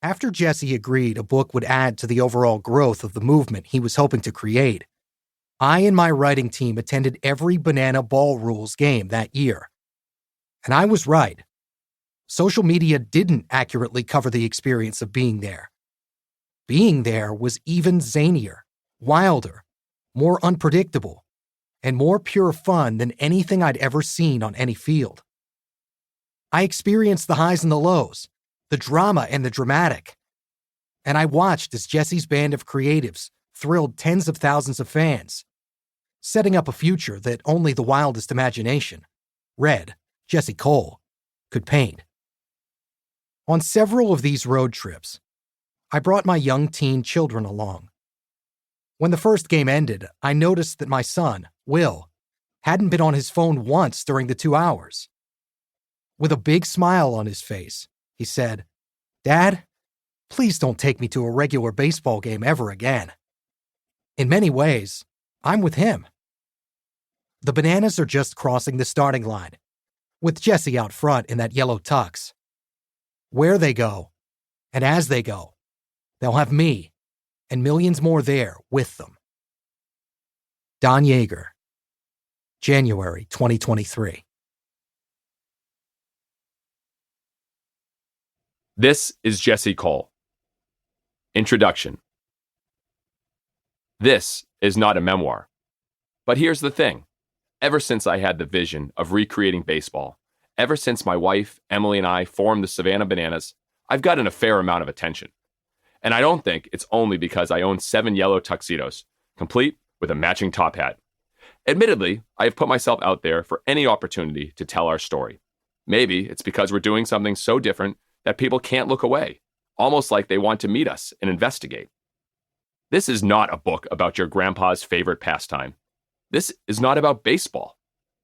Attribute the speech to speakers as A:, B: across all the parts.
A: After Jesse agreed a book would add to the overall growth of the movement he was hoping to create, I and my writing team attended every Banana Ball Rules game that year. And I was right. Social media didn't accurately cover the experience of being there. Being there was even zanier, wilder, more unpredictable, and more pure fun than anything I'd ever seen on any field. I experienced the highs and the lows, the drama and the dramatic. And I watched as Jesse's band of creatives thrilled tens of thousands of fans, setting up a future that only the wildest imagination, Jesse Cole, could paint. On several of these road trips, I brought my young teen children along. When the first game ended, I noticed that my son, Will, hadn't been on his phone once during the 2 hours. With a big smile on his face, he said, "Dad, please don't take me to a regular baseball game ever again." In many ways, I'm with him. The Bananas are just crossing the starting line, with Jesse out front in that yellow tux. Where they go, and as they go, they'll have me and millions more there with them. Don Yeager, January 2023.
B: This is Jesse Cole. Introduction. This is not a memoir. But here's the thing. Ever since I had the vision of recreating baseball, ever since my wife, Emily, and I formed the Savannah Bananas, I've gotten a fair amount of attention. And I don't think it's only because I own 7 yellow tuxedos, complete with a matching top hat. Admittedly, I have put myself out there for any opportunity to tell our story. Maybe it's because we're doing something so different that people can't look away, almost like they want to meet us and investigate. This is not a book about your grandpa's favorite pastime. This is not about baseball.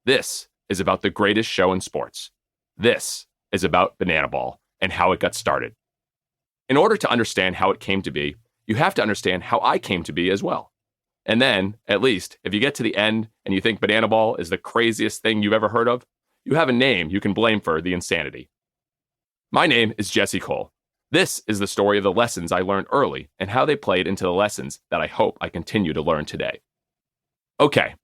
B: This is about the greatest show in sports. This is about Banana Ball and how it got started. In order to understand how it came to be, you have to understand how I came to be as well. And then, at least, if you get to the end and you think Banana Ball is the craziest thing you've ever heard of, you have a name you can blame for the insanity. My name is Jesse Cole. This is the story of the lessons I learned early and how they played into the lessons that I hope I continue to learn today. Okay,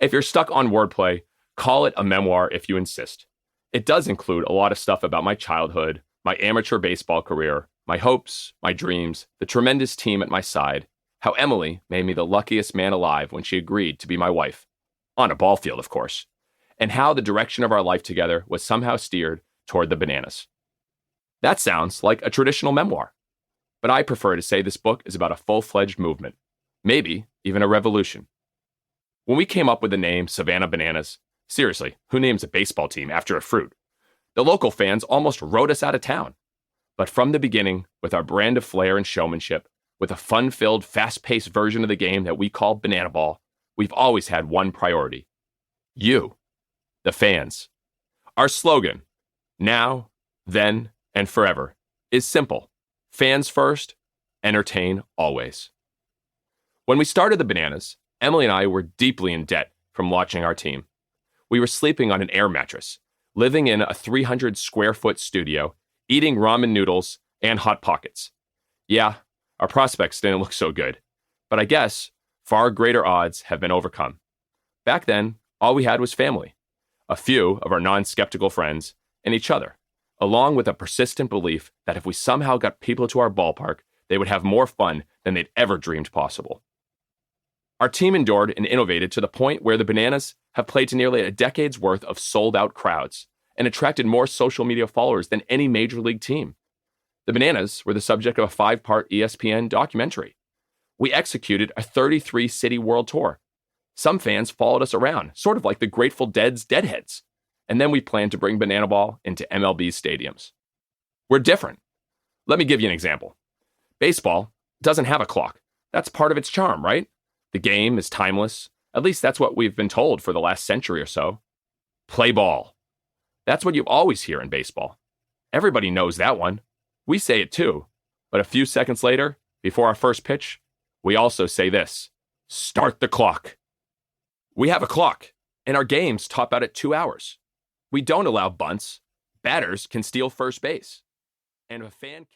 B: if you're stuck on wordplay, call it a memoir if you insist. It does include a lot of stuff about my childhood, my amateur baseball career, my hopes, my dreams, the tremendous team at my side, how Emily made me the luckiest man alive when she agreed to be my wife, on a ball field, of course, and how the direction of our life together was somehow steered toward the Bananas. That sounds like a traditional memoir, but I prefer to say this book is about a full-fledged movement, maybe even a revolution. When we came up with the name Savannah Bananas, seriously, who names a baseball team after a fruit? The local fans almost rode us out of town. But from the beginning, with our brand of flair and showmanship, with a fun-filled, fast-paced version of the game that we call Banana Ball, we've always had one priority. You, the fans. Our slogan, now, then, and forever, is simple. Fans first, entertain always. When we started the Bananas, Emily and I were deeply in debt from watching our team. We were sleeping on an air mattress, living in a 300-square-foot studio, eating ramen noodles and Hot Pockets. Yeah, our prospects didn't look so good, but I guess far greater odds have been overcome. Back then, all we had was family, a few of our non-skeptical friends, and each other, along with a persistent belief that if we somehow got people to our ballpark, they would have more fun than they'd ever dreamed possible. Our team endured and innovated to the point where the Bananas have played to nearly a decade's worth of sold-out crowds and attracted more social media followers than any major league team. The Bananas were the subject of a 5-part ESPN documentary. We executed a 33-city world tour. Some fans followed us around, sort of like the Grateful Dead's Deadheads. And then we planned to bring Banana Ball into MLB stadiums. We're different. Let me give you an example. Baseball doesn't have a clock. That's part of its charm, right? The game is timeless. At least that's what we've been told for the last century or so. Play ball. That's what you always hear in baseball. Everybody knows that one. We say it too. But a few seconds later, before our first pitch, we also say this: start the clock. We have a clock, and our games top out at 2 hours. We don't allow bunts. Batters can steal first base. And if a fan catches